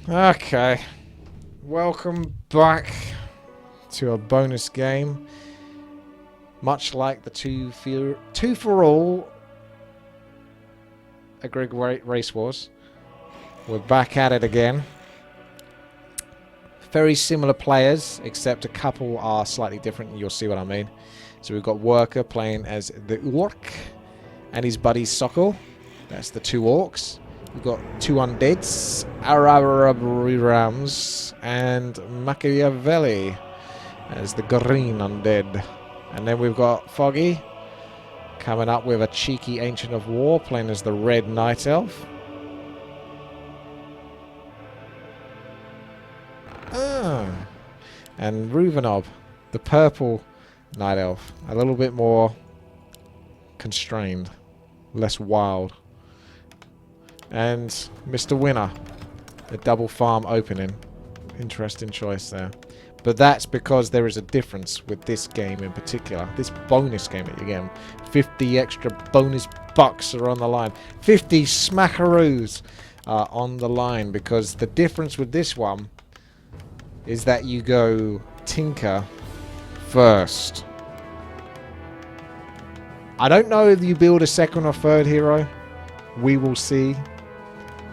Okay. Welcome back to a bonus game. Much like the two for all Agrig Race Wars. We're back at it again. Very similar players, except a couple are slightly different, and you'll see what I mean. So we've got Worker playing as the Orc and his buddy Sokol. That's the two Orcs. We've got two Undeads, Rams, and Machiavelli as the green Undead. And then we've got Foggy coming up with a cheeky Ancient of War playing as the red Night Elf. And Ruvenob, the purple Night Elf. A little bit more constrained, less wild. And Mr. Winner, the double farm opening. Interesting choice there. But that's because there is a difference with this game in particular. This bonus game that you're getting. 50 extra bonus bucks are on the line. 50 smackaroos are on the line. Because the difference with this one is that you go Tinker first. I don't know if you build a second or third hero. We will see.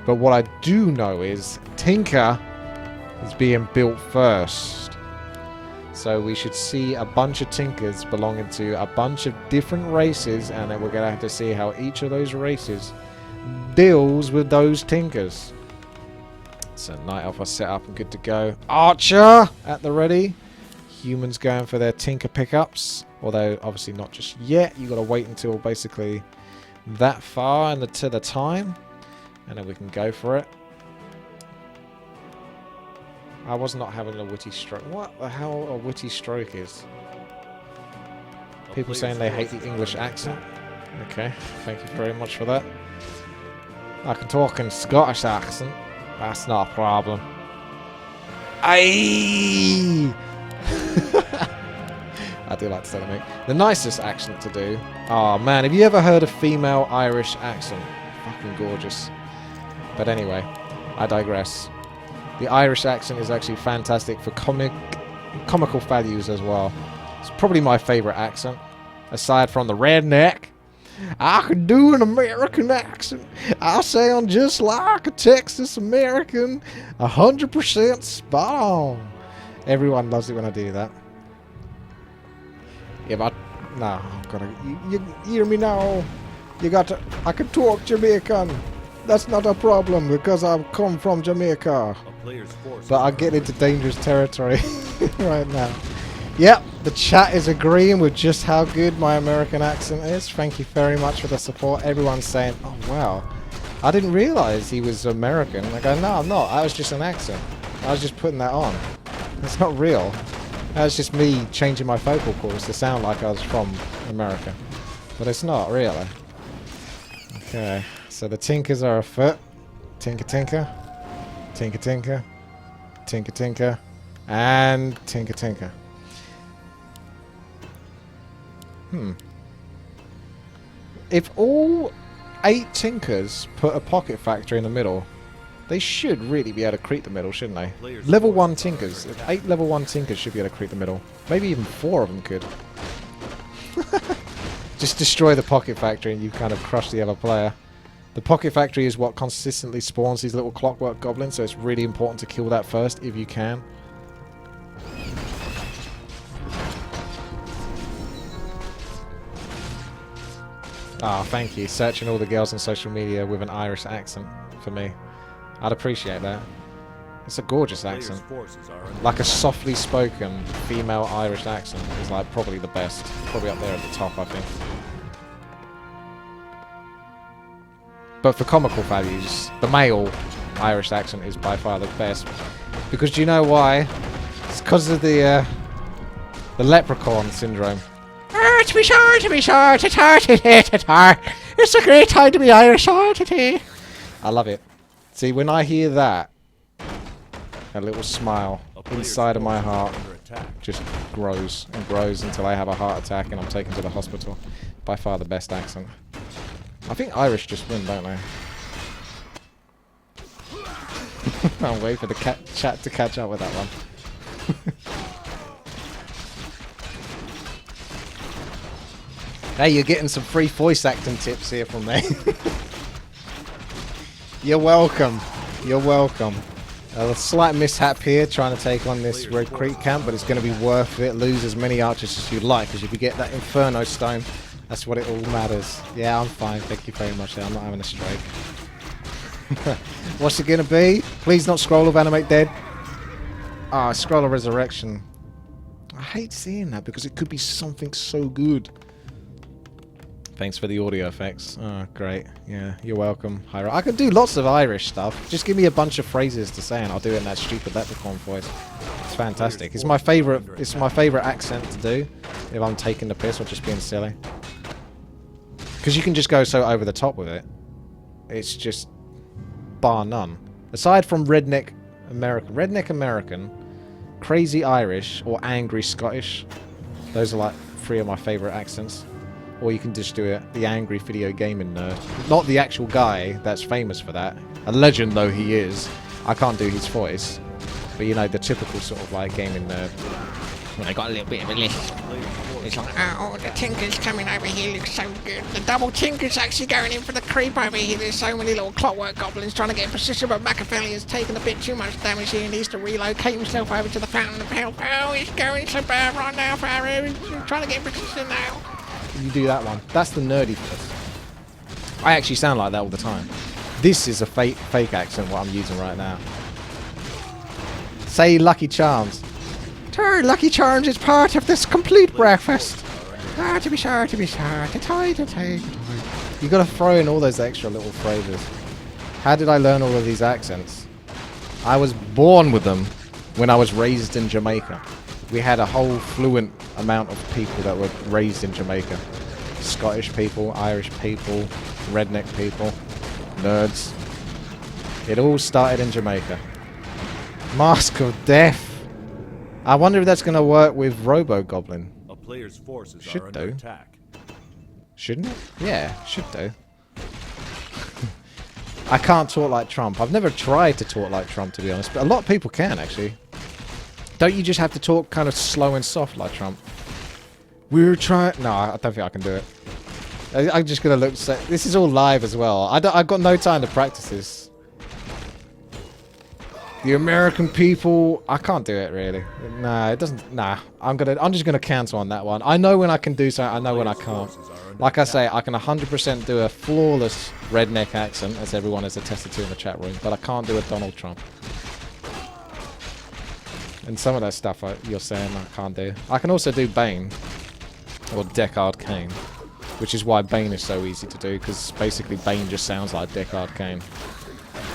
But what I do know is Tinker is being built first. So we should see a bunch of Tinkers belonging to a bunch of different races, and then we're going to have to see how each of those races deals with those Tinkers. So Night Elf are set up and good to go. Archer at the ready. Humans going for their Tinker pickups. Although obviously not just yet. You've got to wait until basically that far to the time. And then we can go for it. I was not having a witty stroke. What the hell a witty stroke is? People saying they hate the English accent. Okay, thank you very much for that. I can talk in Scottish accent. That's not a problem. Aye! I do like to say that, mate. The nicest accent to do. Oh man, have you ever heard a female Irish accent? Fucking gorgeous. But anyway, I digress. The Irish accent is actually fantastic for comical values as well. It's probably my favourite accent, aside from the redneck. I can do an American accent. I sound just like a Texas American, 100% spot on. Everyone loves it when I do that. Yeah, but no, you hear me now? You got to. I can talk Jamaican. That's not a problem because I come from Jamaica. But I get into dangerous territory right now. Yep, the chat is agreeing with just how good my American accent is. Thank you very much for the support. Everyone's saying, oh wow, I didn't realise he was American. I go, no, I'm not. I was just an accent. I was just putting that on. It's not real. That was just me changing my vocal cords to sound like I was from America. But it's not, really. Okay, so the Tinkers are afoot. Tinker, tinker. Tinker, tinker. Tinker, tinker. And tinker, tinker. If all 8 Tinkers put a pocket factory in the middle, they should really be able to creep the middle, shouldn't they? Level 1 Tinkers. 8 level 1 Tinkers should be able to creep the middle. Maybe even 4 of them could. Just destroy the pocket factory and you kind of crush the other player. The pocket factory is what consistently spawns these little clockwork goblins, so it's really important to kill that first if you can. Ah, thank you. Searching all the girls on social media with an Irish accent for me. I'd appreciate that. It's a gorgeous accent. Like a softly spoken female Irish accent is like probably the best. Probably up there at the top, I think. But for comical values, the male Irish accent is by far the best. Because do you know why? It's because of the leprechaun syndrome. To be sure, to be sure, to tar, to tar. It's a great time to be Irish, I love it. See, when I hear that, a little smile inside of my heart just grows and grows until I have a heart attack and I'm taken to the hospital. By far the best accent. I think Irish just win, don't they? I'll wait for the chat to catch up with that one. Hey, you're getting some free voice acting tips here from me. You're welcome. You're welcome. A slight mishap here trying to take on this Red Creek camp, but it's going to be worth it. Lose as many archers as you like, because if you get that Inferno Stone, that's what it all matters. Yeah, I'm fine. Thank you very much. I'm not having a strike. What's it going to be? Please not Scroll of Animate Dead. Ah, Scroll of Resurrection. I hate seeing that because it could be something so good. Thanks for the audio effects. Oh, great. Yeah, you're welcome, Hyra. I can do lots of Irish stuff. Just give me a bunch of phrases to say, and I'll do it in that stupid leprechaun voice. It's fantastic. It's my favorite. It's my favorite accent to do if I'm taking the piss or just being silly. Because you can just go so over the top with it. It's just bar none. Aside from redneck American, crazy Irish, or angry Scottish. Those are like 3 of my favorite accents. Or you can just do it, the angry video gaming nerd. Not the actual guy that's famous for that. A legend though he is. I can't do his voice. But you know, the typical sort of like gaming nerd. When I got a little bit of a list. It's like, oh, the Tinker's coming over here, looks so good. The double Tinker's actually going in for the creep over here. There's so many little clockwork goblins trying to get in position, but Machiavelli has taken a bit too much damage here. He needs to relocate himself over to the Fountain of Hell. Oh, it's going so bad right now, Farrow. He's trying to get in position now. You do that one. That's the nerdy voice. I actually sound like that all the time. This is a fake accent what I'm using right now. Say Lucky Charms. Lucky Charms is part of this complete breakfast. Ah, to be sure, to be sure. To tie, to take. You gotta throw in all those extra little phrases. How did I learn all of these accents? I was born with them when I was raised in Jamaica. We had a whole fluent amount of people that were raised in Jamaica. Scottish people, Irish people, redneck people, nerds. It all started in Jamaica. Mask of Death. I wonder if that's going to work with Robo Goblin. A player's forces should are do. under attack. Shouldn't it? Yeah, should do. I can't talk like Trump. I've never tried to talk like Trump, to be honest, but a lot of people can actually. Don't you just have to talk kind of slow and soft like Trump? We're trying... No, I don't think I can do it. I'm just going to look... This is all live as well. I've got no time to practice this. The American people... I can't do it, really. Nah, it doesn't... Nah, I'm just going to cancel on that one. I know when I can do something. I know when I can't. Like I say, I can 100% do a flawless redneck accent, as everyone has attested to in the chat room, but I can't do a Donald Trump. And some of that stuff you're saying I can't do. I can also do Bane. Or Deckard Cain. Which is why Bane is so easy to do, because basically Bane just sounds like Deckard Cain.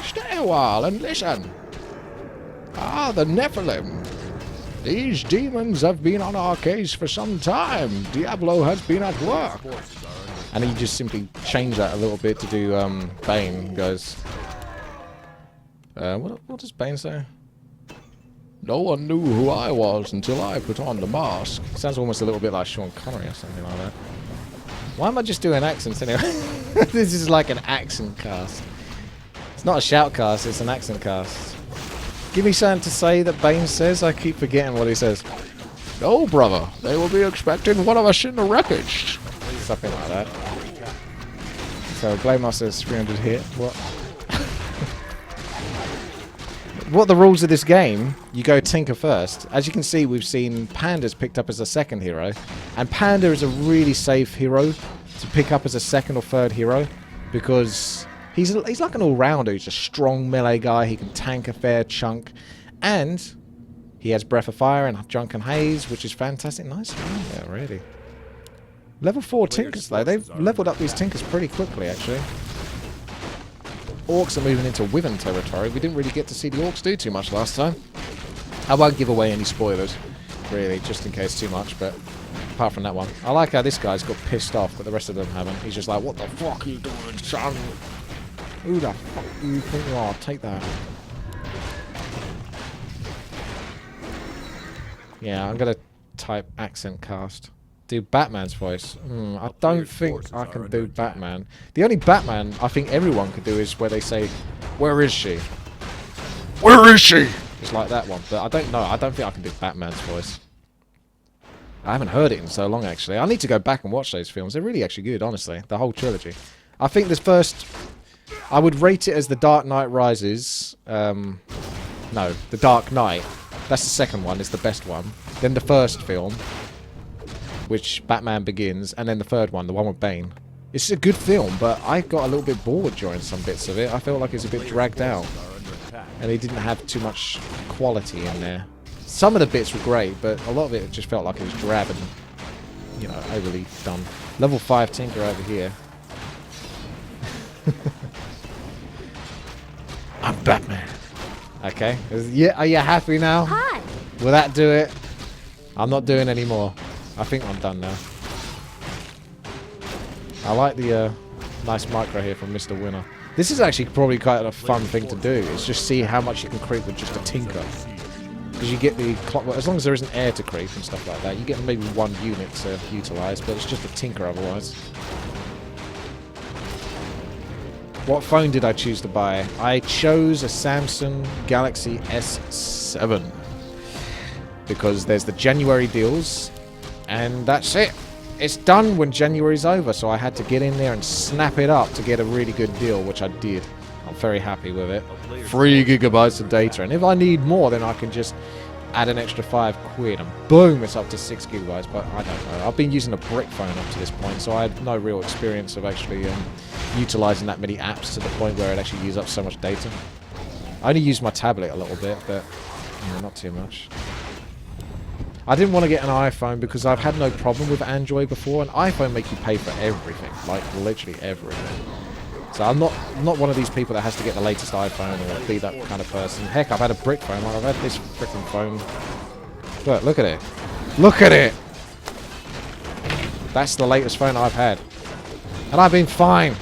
Stay a while and listen. Ah, the Nephilim. These demons have been on our case for some time. Diablo has been at work. And he just simply changed that a little bit to do Bane. He goes... what does Bane say? No one knew who I was until I put on the mask. Sounds almost a little bit like Sean Connery or something like that. Why am I just doing accents anyway? This is like an accent cast. It's not a shout cast, it's an accent cast. Give me something to say that Bane says. I keep forgetting what he says. No, brother. They will be expecting one of us in the wreckage. Something like that. So, Blademaster's 300 hit. What? What the rules of this game, you go Tinker first. As you can see, we've seen Panda's picked up as a second hero. And Panda is a really safe hero to pick up as a second or third hero. Because he's like an all-rounder. He's a strong melee guy. He can tank a fair chunk. And he has Breath of Fire and Drunken Haze, which is fantastic. Nice. Yeah, really. Level 4 Tinkers, though. They've leveled up these Tinkers pretty quickly, actually. Orcs are moving into Wyvern territory. We didn't really get to see the Orcs do too much last time. I won't give away any spoilers, really, just in case too much, but apart from that one. I like how this guy's got pissed off, but the rest of them haven't. He's just like, what the fuck are you doing, son? Who the fuck do you think you are? Take that. Yeah, I'm going to type accent cast. Do Batman's voice. I don't think I can do Batman. The only Batman I think everyone could do is where they say, where is she? Where is she? It's like that one, but I don't know. I don't think I can do Batman's voice. I haven't heard it in so long, actually. I need to go back and watch those films. They're really actually good, honestly. The whole trilogy. I think this first... I would rate it as The Dark Knight Rises. No, The Dark Knight. That's the second one. It's the best one. Then the first film, which Batman Begins, and then the third one, the one with Bane. It's a good film, but I got a little bit bored during some bits of it. I felt like it's a bit dragged out. And it didn't have too much quality in there. Some of the bits were great, but a lot of it just felt like it was drab and, you know, overly done. Level 5 Tinker over here. I'm Batman. Okay. Yeah, are you happy now? Hi. Will that do it? I'm not doing any more. I think I'm done now. I like the nice micro here from Mr. Winner. This is actually probably quite a fun thing to do. Is just see how much you can creep with just a tinker. Because you get the clockwork, as long as there isn't air to creep and stuff like that, you get maybe one unit to utilise, but it's just a tinker otherwise. What phone did I choose to buy? I chose a Samsung Galaxy S7. Because there's the January deals, and that's it. It's done when January's over, so I had to get in there and snap it up to get a really good deal, which I did. I'm very happy with it. 3 gigabytes of data, and if I need more, then I can just add an extra 5 quid, and boom, it's up to 6 gigabytes, but I don't know. I've been using a brick phone up to this point, so I had no real experience of actually utilising that many apps to the point where it actually uses up so much data. I only use my tablet a little bit, but you know, not too much. I didn't want to get an iPhone because I've had no problem with Android before. An iPhone makes you pay for everything, like literally everything. So I'm not one of these people that has to get the latest iPhone or be that kind of person. Heck, I've had a brick phone. I've had this freaking phone. Look at it. Look at it! That's the latest phone I've had. And I've been fine.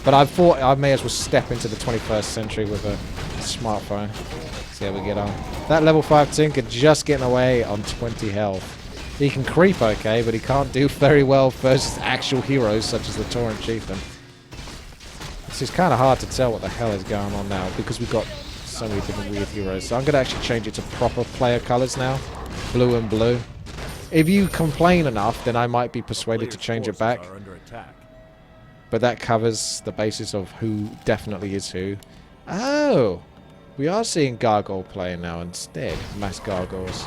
But I thought I may as well step into the 21st century with a smartphone. See how we get on. That level 5 Tinker just getting away on 20 health. He can creep okay, but he can't do very well versus actual heroes such as the Torrent Chieftain. This is kind of hard to tell what the hell is going on now because we've got so many different weird heroes. So I'm going to actually change it to proper player colours now. Blue and blue. If you complain enough, then I might be persuaded to change it back. But that covers the basis of who definitely is who. Oh! We are seeing Gargoyle playing now instead. Mass Gargoyles.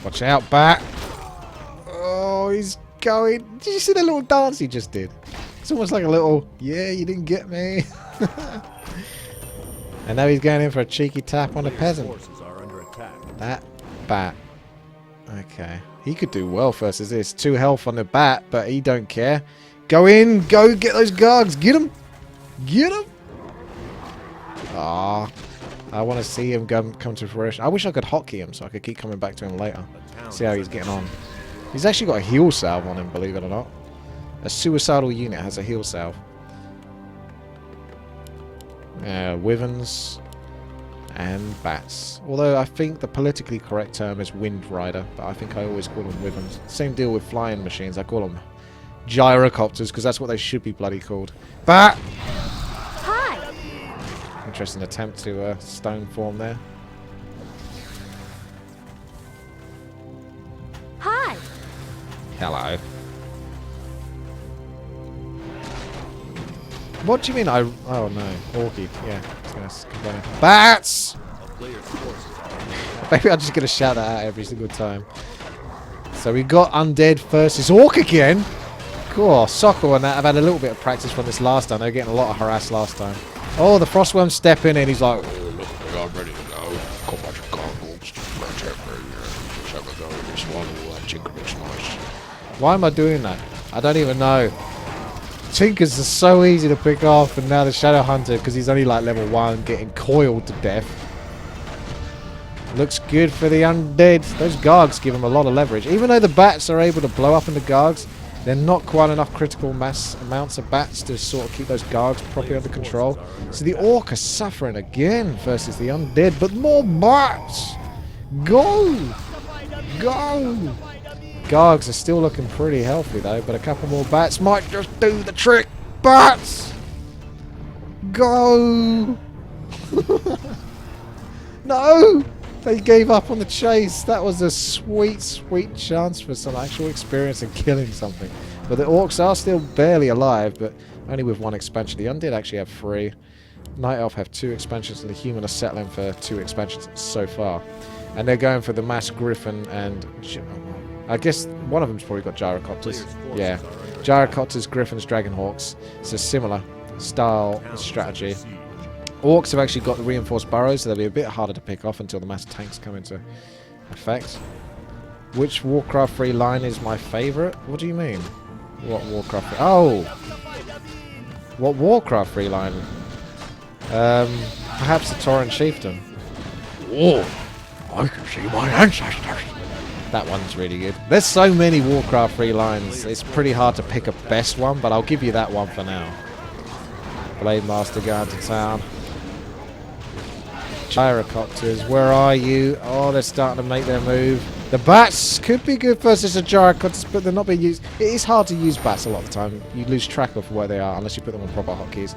Watch out, Bat! Oh, he's going... Did you see the little dance he just did? It's almost like a little... Yeah, you didn't get me. And now he's going in for a cheeky tap on a peasant. That Bat. Okay. He could do well versus this. 2 health on the Bat, but he don't care. Go in. Go get those Gargs. Get him. Get him. Ah. I want to see him come to fruition. I wish I could hotkey him so I could keep coming back to him later. See how he's getting on. He's actually got a heal salve on him, believe it or not. A suicidal unit has a heal salve. Wyverns. And bats. Although I think the politically correct term is Wind Rider, but I think I always call them wyverns. Same deal with flying machines. I call them gyrocopters because that's what they should be bloody called. Bat! Hi! Interesting attempt to stone form there. Hi! Hello. What do you mean oh no. Orchid. Yeah. Bats! Maybe I'm just going to shout that out every single time. So we got Undead versus Orc again. Cool. Soccer on that. I've had a little bit of practice from this last time. They were getting a lot of harass last time. Oh, the Frostworm's stepping in. He's like, oh, look, I'm ready to go. Got a bunch of gargoyles. Let's have a go with this one. Oh, that Tinker looks nice. Why am I doing that? I don't even know. Tinkers are so easy to pick off, and now the Shadow Hunter, because he's only like level 1, getting coiled to death. Looks good for the undead. Those Gargs give him a lot of leverage. Even though the bats are able to blow up into Gargs, they're not quite enough critical mass amounts of bats to sort of keep those Gargs properly under control. So the Orc are suffering again versus the undead, but more bats! Go! Go! Gargs are still looking pretty healthy though, but a couple more bats might just do the trick. Bats! Go! No! They gave up on the chase. That was a sweet, sweet chance for some actual experience in killing something. But the orcs are still barely alive, but only with one expansion. The undead actually have 3. Night Elf have 2 expansions, and the human are settling for 2 expansions so far. And they're going for the mass griffin and... I guess one of them's probably got gyrocopters. Yeah. Gyrocopters, griffins, dragonhawks. It's a similar style strategy. Orcs have actually got the reinforced burrows, so they'll be a bit harder to pick off until the mass tanks come into effect. Which Warcraft 3 line is my favourite? What do you mean? What Warcraft 3? Oh! What Warcraft 3 line? Perhaps the Tauren Chieftain. Oh! I can see my ancestors! That one's really good. There's so many Warcraft 3 lines, it's pretty hard to pick a best one, but I'll give you that one for now. Blade Master going to town. Gyrocopters, where are you? Oh, they're starting to make their move. The bats could be good versus the gyrocopters, but they're not being used. It is hard to use bats a lot of the time. You lose track of where they are unless you put them on proper hotkeys.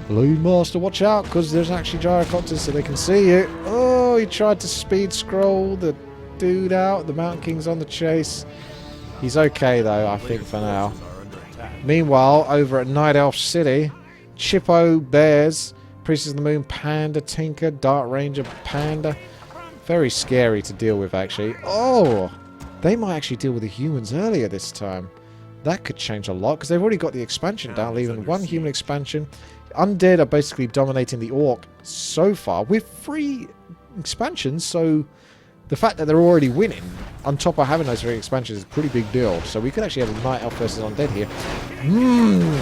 Blade Master, watch out, because there's actually gyrocopters so they can see you. Oh, he tried to speed scroll the dude out. The Mountain King's on the chase. He's okay though, I think, for now. Meanwhile, over at Night Elf City, Chippo, Bears, Priestess of the Moon, Panda, Tinker, Dark Ranger, Panda. Very scary to deal with, actually. Oh! They might actually deal with the humans earlier this time. That could change a lot, because they've already got the expansion down, leaving 1 human expansion. Undead are basically dominating the Orc so far, with 3 expansions, so... The fact that they're already winning, on top of having those 3 expansions, is a pretty big deal. So we could actually have a Night Elf versus Undead here.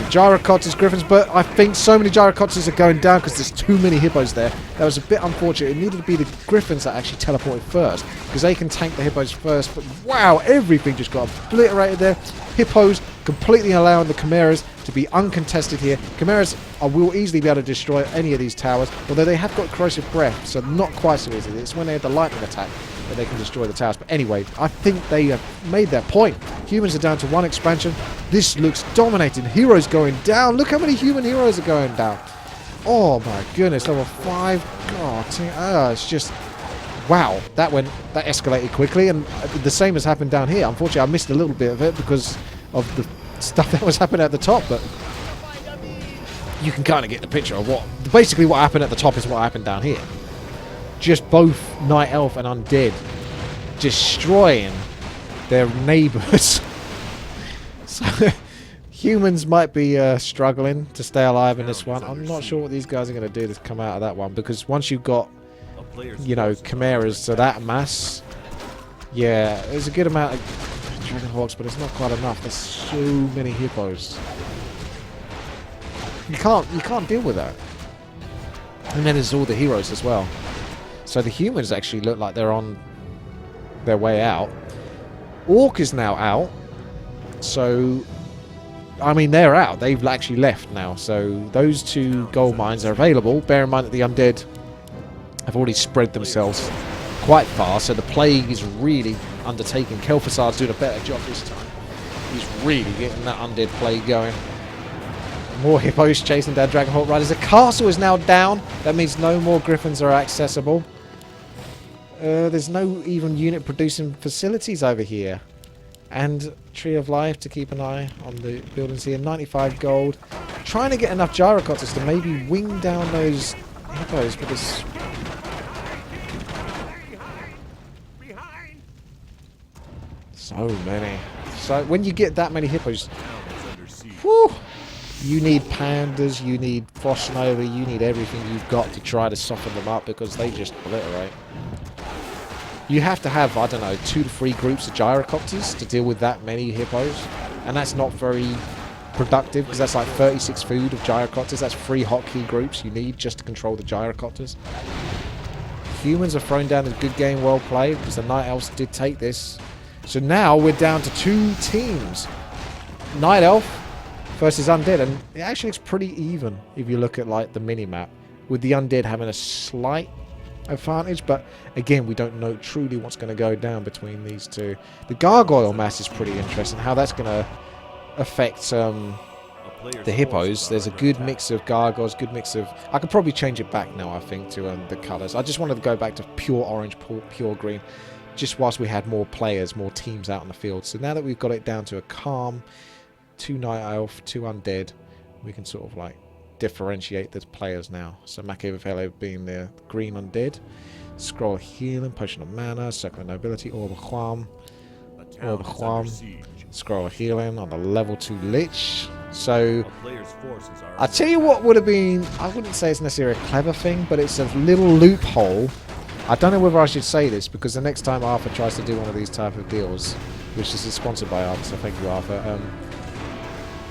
Gyrocopters, Griffins, but I think so many Gyrocopters are going down because there's too many Hippos there. That was a bit unfortunate. It needed to be the Griffins that actually teleported first, because they can tank the Hippos first. But wow, everything just got obliterated there. Hippos completely allowing the Chimeras to be uncontested here. Chimeras will easily be able to destroy any of these towers, although they have got corrosive breath, so not quite so easily. It's when they have the lightning attack that they can destroy the towers. But anyway, I think they have made their point. Humans are down to 1 expansion. This looks dominating. Heroes going down. Look how many human heroes are going down. Oh my goodness, level 5. God, it's just... Wow, that escalated quickly, and the same has happened down here. Unfortunately, I missed a little bit of it because of the stuff that was happening at the top, but you can kind of get the picture of basically what happened at the top is what happened down here. Just both Night Elf and Undead destroying their neighbours. So humans might be struggling to stay alive in this one. I'm not sure what these guys are going to do to come out of that one, because once you've got, you know, Chimeras to that mass, yeah, there's a good amount of Dragonhawks, but it's not quite enough. There's so many Hippos. You can't deal with that. And then there's all the heroes as well. So the humans actually look like they're on their way out. Orc is now out. So, I mean, they're out. They've actually left now. So those 2 gold mines are available. Bear in mind that the undead have already spread themselves quite far. So the plague is really undertaken. Kel'Thuzad's doing a better job this time. He's really getting that undead plague going. More Hippos chasing down Dragonhawk Riders. The castle is now down. That means no more Griffins are accessible. There's no even unit producing facilities over here. And Tree of Life to keep an eye on the buildings here. 95 gold. Trying to get enough Gyrocopters to maybe wing down those Hippos, but there's... So many. So when you get that many Hippos... Whew, you need Pandas, you need Frost Nova, you need everything you've got to try to soften them up, because they just obliterate. You have to have, I don't know, 2 to 3 groups of Gyrocopters to deal with that many Hippos. And that's not very productive, because that's like 36 food of Gyrocopters. That's 3 hotkey groups you need just to control the Gyrocopters. Humans are thrown down as good game, well played, because the Night Elves did take this. So now we're down to 2 teams. Night Elf versus Undead, and it actually looks pretty even if you look at like the mini-map, with the Undead having a slight advantage, but again, we don't know truly what's going to go down between these two. The gargoyle mass is pretty interesting, how that's going to affect the hippos. There's a good mix of gargoyles, good mix of... I could probably change it back now, I think, to the colours. I just wanted to go back to pure orange, pure green, just whilst we had more players, more teams out on the field. So now that we've got it down to a calm, 2 night elf, 2 undead, we can sort of like differentiate the players now. So Machiavelli being the green undead, scroll of healing, potion of mana, circle of nobility, orb of Quam, scroll of healing on the level 2 lich. So I tell you what would have been, I wouldn't say it's necessarily a clever thing, but it's a little loophole. I don't know whether I should say this, because the next time Arthur tries to do one of these type of deals, which is sponsored by Arthur, so thank you, Arthur.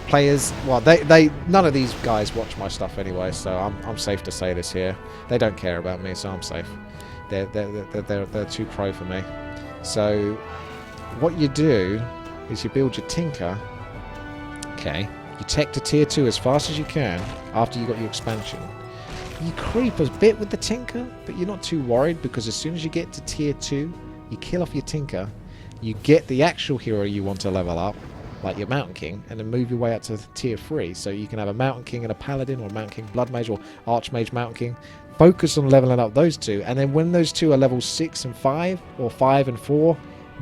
Players, well, they none of these guys watch my stuff anyway, so I'm safe to say this here. They don't care about me, so I'm safe. They're too pro for me. So what you do is you build your tinker. Okay, you tech to tier 2 as fast as you can after you got your expansion. You creep a bit with the tinker, but you're not too worried, because as soon as you get to tier 2, you kill off your tinker, you get the actual hero you want to level up, like your Mountain King, and then move your way up to tier 3. So you can have a Mountain King and a Paladin, or a Mountain King Blood Mage, or Archmage Mountain King. Focus on leveling up those two, and then when those two are level 6 and 5, or 5 and 4,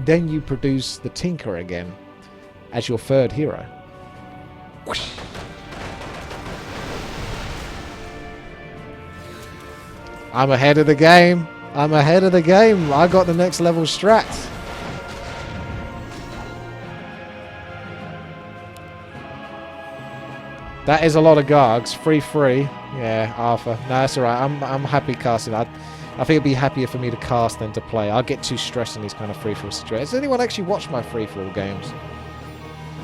then you produce the tinker again as your 3rd hero. Whoosh. I'm ahead of the game. I'm ahead of the game. I got the next level strat. That is a lot of gargs. Free. Yeah, Arthur. No, that's alright. I'm happy casting. I think it'd be happier for me to cast than to play. I get too stressed in these kind of free-for-all situations. Has anyone actually watched my free-for-all games?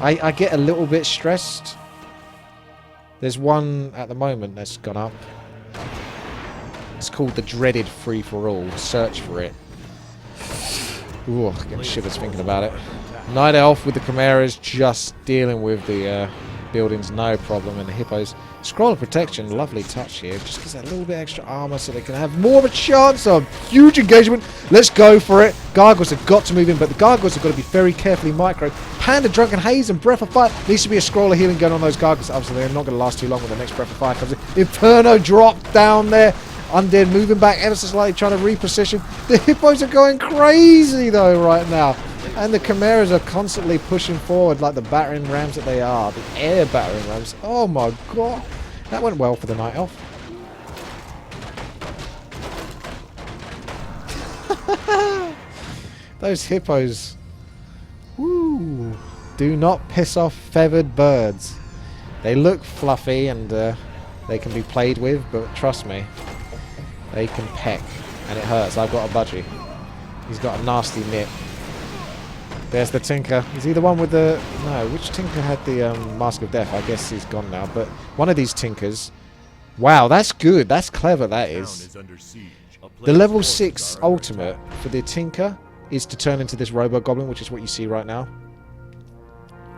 I get a little bit stressed. There's one at the moment that's gone up. It's called the dreaded free-for-all. Search for it. Ooh, I'm getting shivers thinking about it. Night Elf with the Chimeras, just dealing with the buildings, no problem. And the hippos. Scroll of Protection, lovely touch here. Just gives that little bit extra armor so they can have more of a chance of huge engagement. Let's go for it. Gargoyles have got to move in, but the gargoyles have got to be very carefully micro. Panda, Drunken Haze, and Breath of Fire. Needs to be a scroll of healing going on those gargoyles. Obviously, they're not going to last too long when the next Breath of Fire comes in. Inferno drop down there. Undead moving back ever so slightly, trying to reposition. The hippos are going crazy though right now. And the Chimeras are constantly pushing forward like the battering rams that they are. The air battering rams. Oh my god. That went well for the Night Elf. Those hippos. Woo. Do not piss off feathered birds. They look fluffy and they can be played with, but trust me, they can peck, and it hurts. I've got a budgie. He's got a nasty nip. There's the Tinker. Is he the one with the... No, which Tinker had the Mask of Death? I guess he's gone now. But one of these Tinkers... Wow, that's good. That's clever, that is. The level 6 ultimate for the Tinker is to turn into this Robo-Goblin, which is what you see right now.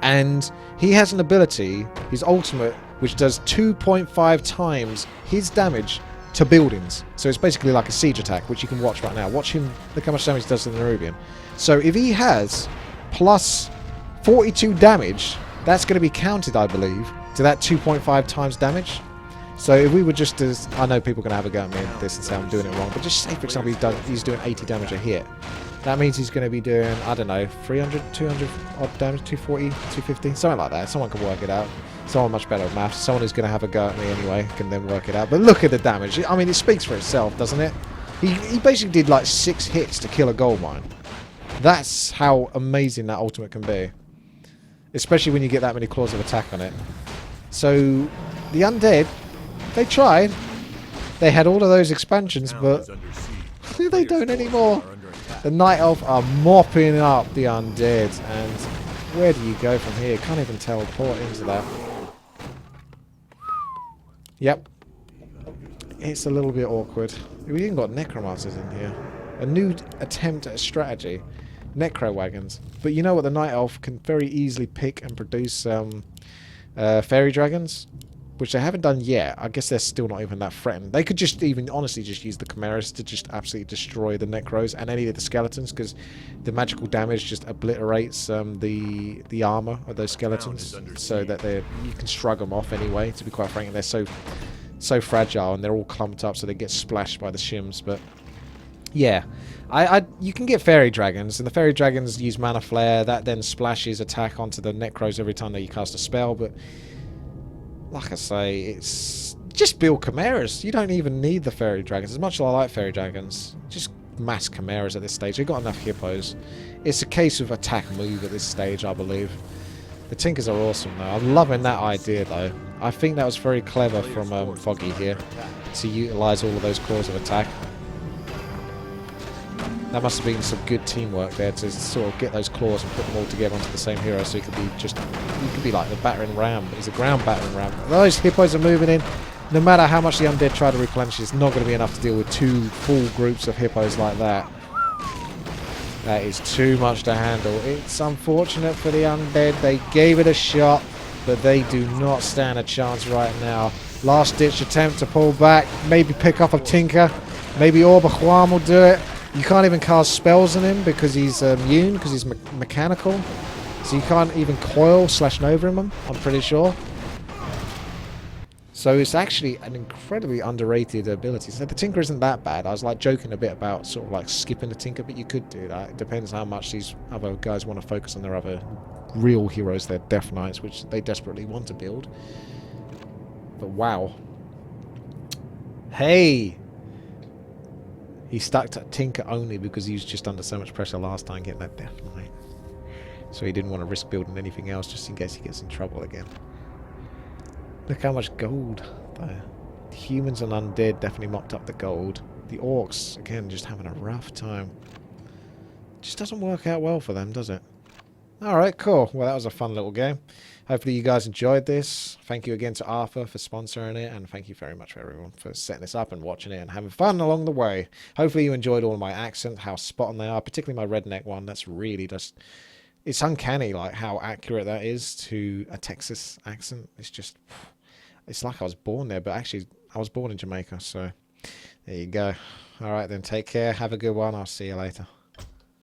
And he has an ability, his ultimate, which does 2.5 times his damage to buildings. So it's basically like a siege attack, which you can watch right now. Watch him, look how much damage he does to the Nerubian. So if he has plus 42 damage, that's going to be counted, I believe, to that 2.5 times damage. So if we were just as... I know people are going to have a go at me at this and say I'm doing it wrong, but just say, for example, he's doing 80 damage a hit. That means he's going to be doing, I don't know, 300, 200 odd damage, 240, 250, something like that. Someone can work it out. Someone much better at maths. Someone who's going to have a go at me anyway can then work it out. But look at the damage. I mean, it speaks for itself, doesn't it? He basically did like 6 hits to kill a gold mine. That's how amazing that ultimate can be. Especially when you get that many claws of attack on it. So, the undead, they tried. They had all of those expansions, but they don't anymore. The Night Elf are mopping up the undead. And where do you go from here? Can't even teleport into that. Yep. It's a little bit awkward. We even got necromancers in here. A new attempt at a strategy. Necro wagons. But you know what? The Night Elf can very easily pick and produce fairy dragons, which they haven't done yet. I guess they're still not even that threatened. They could just even honestly just use the chimeras to just absolutely destroy the necros and any of the skeletons, because the magical damage just obliterates the armor of those skeletons, so that you can shrug them off anyway. To be quite frank, and they're so fragile and they're all clumped up, so they get splashed by the shims. But yeah, you can get fairy dragons, and the fairy dragons use mana flare that then splashes attack onto the necros every time that you cast a spell. But like I say, it's just build chimeras. You don't even need the fairy dragons. As much as I like fairy dragons, just mass chimeras at this stage. They've got enough hippos. It's a case of attack move at this stage, I believe. The Tinkers are awesome though. I'm loving that idea though. I think that was very clever from Foggy here to utilise all of those claws of attack. That must have been some good teamwork there to sort of get those claws and put them all together onto the same hero, so you could be like the battering ram. He's a ground battering ram. Those hippos are moving in. No matter how much the undead try to replenish, it's not going to be enough to deal with 2 full groups of hippos like that. That is too much to handle. It's unfortunate for the undead. They gave it a shot, but they do not stand a chance right now. Last ditch attempt to pull back. Maybe pick up a Tinker. Maybe Orb of Huam will do it. You can't even cast spells on him because he's immune, because he's mechanical. So you can't even coil / Nova him, I'm pretty sure. So it's actually an incredibly underrated ability. So the Tinker isn't that bad. I was like joking a bit about sort of like skipping the Tinker, but you could do that. It depends how much these other guys want to focus on their other real heroes, their Death Knights, which they desperately want to build. But wow. Hey! He stuck to Tinker only because he was just under so much pressure last time getting that Death Knight. So he didn't want to risk building anything else just in case he gets in trouble again. Look how much gold there. The humans and undead definitely mopped up the gold. The orcs, again, just having a rough time. Just doesn't work out well for them, does it? Alright, cool. Well, that was a fun little game. Hopefully you guys enjoyed this. Thank you again to Arthur for sponsoring it, and thank you very much for everyone for setting this up and watching it and having fun along the way. Hopefully you enjoyed all of my accents, how spot on they are, particularly my redneck one. That's really just... It's uncanny, like, how accurate that is to a Texas accent. It's just... It's like I was born there, but actually I was born in Jamaica, so there you go. Alright then, take care. Have a good one. I'll see you later.